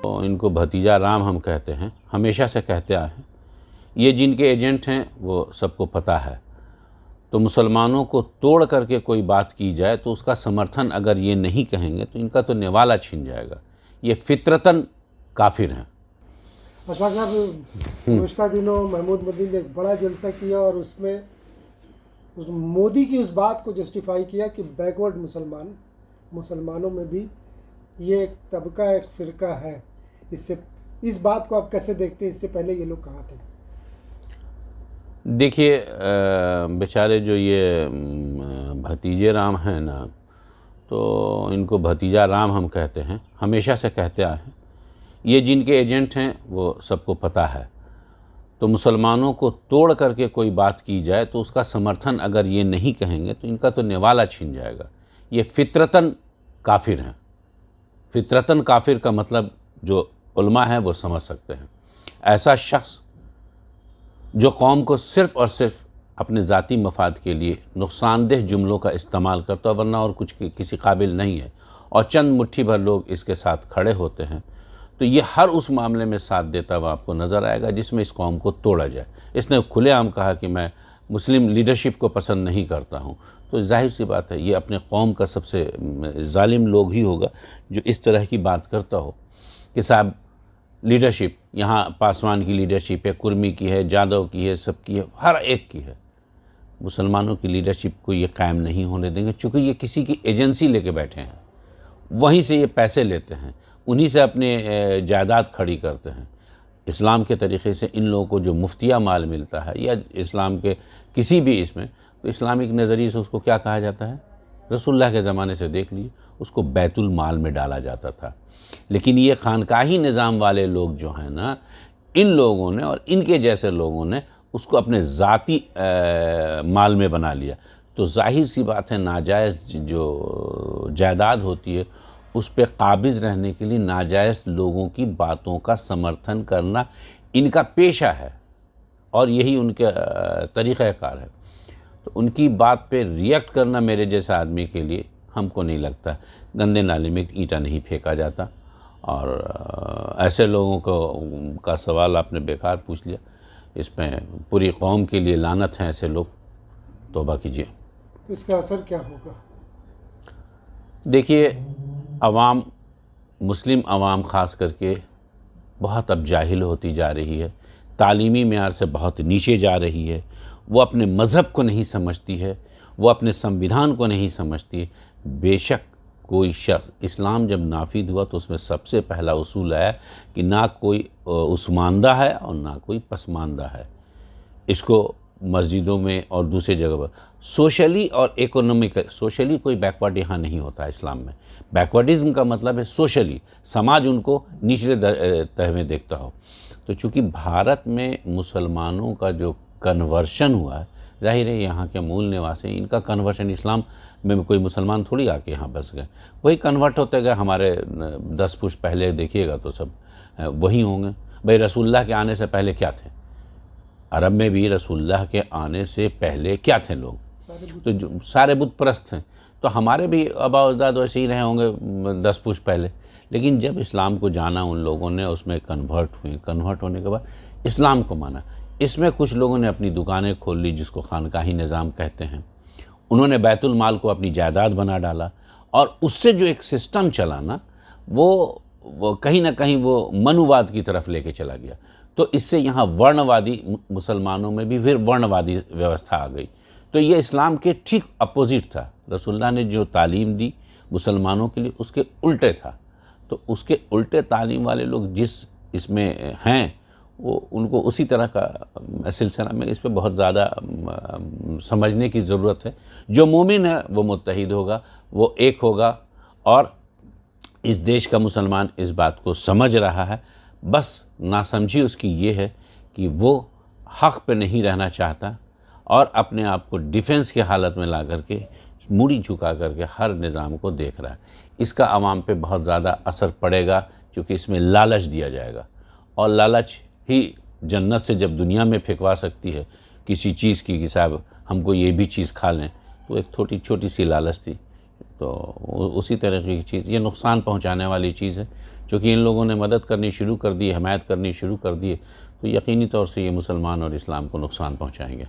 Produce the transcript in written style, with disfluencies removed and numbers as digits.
तो इनको भतीजा राम हम कहते हैं, हमेशा से कहते आए हैं। ये जिनके एजेंट हैं वो सबको पता है। तो मुसलमानों को तोड़ करके कोई बात की जाए तो उसका समर्थन अगर ये नहीं कहेंगे तो इनका तो निवाला छिन जाएगा। ये फितरतन काफिर हैं। अशफाक साहब, गुज़श्ता दिनों महमूद मदनी ने एक बड़ा जलसा किया और उसमें मोदी की उस बात को जस्टिफाई किया कि बैकवर्ड मुसलमानों में भी ये एक तबका, एक फ़िरका है। इस बात को आप कैसे देखते हैं? इससे पहले ये लोग कहाँ थे? देखिए, बेचारे जो ये भतीजे राम हैं ना, तो इनको भतीजा राम हम कहते हैं, हमेशा से कहते आए हैं। ये जिनके एजेंट हैं वो सबको पता है। तो मुसलमानों को तोड़ करके कोई बात की जाए तो उसका समर्थन अगर ये नहीं कहेंगे तो इनका तो निवाला छिन जाएगा। ये फितरतन काफिर हैं। फितरतन काफिर का मतलब जो उलमा हैं वो समझ सकते हैं। ऐसा शख्स जो कौम को सिर्फ़ और सिर्फ अपने ज़ाती मफाद के लिए नुकसानदेह जुमलों का इस्तेमाल करता है, वरना और कुछ किसी काबिल नहीं है, और चंद मुट्ठी भर लोग इसके साथ खड़े होते हैं, तो ये हर उस मामले में साथ देता हुआ आपको नज़र आएगा जिसमें इस कौम को तोड़ा जाए। इसने खुलेआम कहा कि मैं मुस्लिम लीडरशिप को पसंद नहीं करता हूँ। तो जाहिर सी बात है ये अपने कौम का सबसे जालिम लोग ही होगा जो इस तरह की बात करता हो कि साहब लीडरशिप, यहाँ पासवान की लीडरशिप है, कुर्मी की है, जादव की है, सबकी है, हर एक की है। मुसलमानों की लीडरशिप को ये कायम नहीं होने देंगे, चूँकि ये किसी की एजेंसी लेके बैठे हैं, वहीं से ये पैसे लेते हैं, उन्हीं से अपने जायदाद खड़ी करते हैं। इस्लाम के तरीक़े से इन लोगों को जो मुफ्तिया माल मिलता है या इस्लाम के किसी भी इसमें, तो इस्लामिक नज़रिए से उसको क्या कहा जाता है? रसूलुल्लाह के ज़माने से देख लीजिए, उसको बैतुल माल में डाला जाता था। लेकिन ये खानकाही निज़ाम वाले लोग जो हैं ना, इन लोगों ने और इनके जैसे लोगों ने उसको अपने ज़ाती माल में बना लिया। तो जाहिर सी बात है नाजायज़ जो जायदाद होती है उस पे काबिज़ रहने के लिए नाजायज़ लोगों की बातों का समर्थन करना इनका पेशा है और यही उनका तरीक़ाकार है। तो उनकी बात पे रिएक्ट करना मेरे जैसा आदमी के लिए, हमको नहीं लगता, गंदे नाले में ईंटा नहीं फेंका जाता। और ऐसे लोगों को का सवाल आपने बेकार पूछ लिया। इसमें पूरी कौम के लिए लानत है ऐसे लोग, तौबा कीजिए। तो इसका असर क्या होगा? देखिए, अवाम, मुस्लिम अवाम ख़ास करके बहुत अब जाहिल होती जा रही है, तालीमी मेयार से बहुत नीचे जा रही है। वो अपने मज़हब को नहीं समझती है, वो अपने संविधान को नहीं समझती है। बेशक कोई शख्स, इस्लाम जब नाफिद हुआ तो उसमें सबसे पहला उसूल आया कि ना कोई उस्मानदा है और ना कोई पसमानदा है। इसको मस्जिदों में और दूसरी जगह पर सोशली और इकोनॉमिकल, सोशली कोई बैकवर्ड यहाँ नहीं होता है इस्लाम में। बैकवर्डिज़म का मतलब है सोशली, समाज उनको निचले तह में देखता हो। तो चूँकि भारत में मुसलमानों का जो कन्वर्शन हुआ है, जाहिर है यहाँ के मूल निवासी, इनका कन्वर्शन इस्लाम में कोई मुसलमान थोड़ी आके यहाँ बस गए, वही कन्वर्ट होते गए। हमारे 10 पुश्त पहले देखिएगा तो सब वही होंगे। भाई रसूलुल्लाह के आने से पहले क्या थे? अरब में भी रसूलुल्लाह के आने से पहले क्या थे लोग? तो जो सारे बुत परस्त हैं। तो हमारे भी आबा अजदाद वैसे ही रहे होंगे 10 पुश्त पहले। लेकिन जब इस्लाम को जाना उन लोगों ने, उसमें कन्वर्ट हुए, कन्वर्ट होने के बाद इस्लाम को माना। इसमें कुछ लोगों ने अपनी दुकानें खोल ली जिसको खानकाही निज़ाम कहते हैं। उन्होंने बैतुल माल को अपनी जायदाद बना डाला और उससे जो एक सिस्टम चला ना, वो कहीं ना कहीं वो मनुवाद की तरफ लेके चला गया। तो इससे यहाँ वर्णवादी, मुसलमानों में भी फिर वर्णवादी व्यवस्था आ गई। तो ये इस्लाम के ठीक अपोजिट था। रसूलुल्लाह ने जो तालीम दी मुसलमानों के लिए उसके उल्टे था। तो उसके उल्टे तालीम वाले लोग जिस इसमें हैं, वो उनको उसी तरह का सिलसिला में इस पर बहुत ज़्यादा समझने की ज़रूरत है। जो मोमिन है वो मुत्तहिद होगा, वो एक होगा, और इस देश का मुसलमान इस बात को समझ रहा है। बस नासमझी उसकी ये है कि वो हक़ पे नहीं रहना चाहता और अपने आप को डिफेंस की हालत में ला करके मुड़ी झुका करके हर निज़ाम को देख रहा है। इसका आवाम पे बहुत ज़्यादा असर पड़ेगा क्योंकि इसमें लालच दिया जाएगा, और लालच ही जन्नत से जब दुनिया में फेंकवा सकती है किसी चीज़ की कि साहब हमको ये भी चीज़ खा लें, तो एक छोटी सी लालच थी। तो उसी तरह की चीज़, ये नुकसान पहुंचाने वाली चीज़ है। क्योंकि इन लोगों ने मदद करनी शुरू कर दी, हमायत करनी शुरू कर दी, तो यकीनी तौर से ये मुसलमान और इस्लाम को नुकसान पहुंचाएंगे।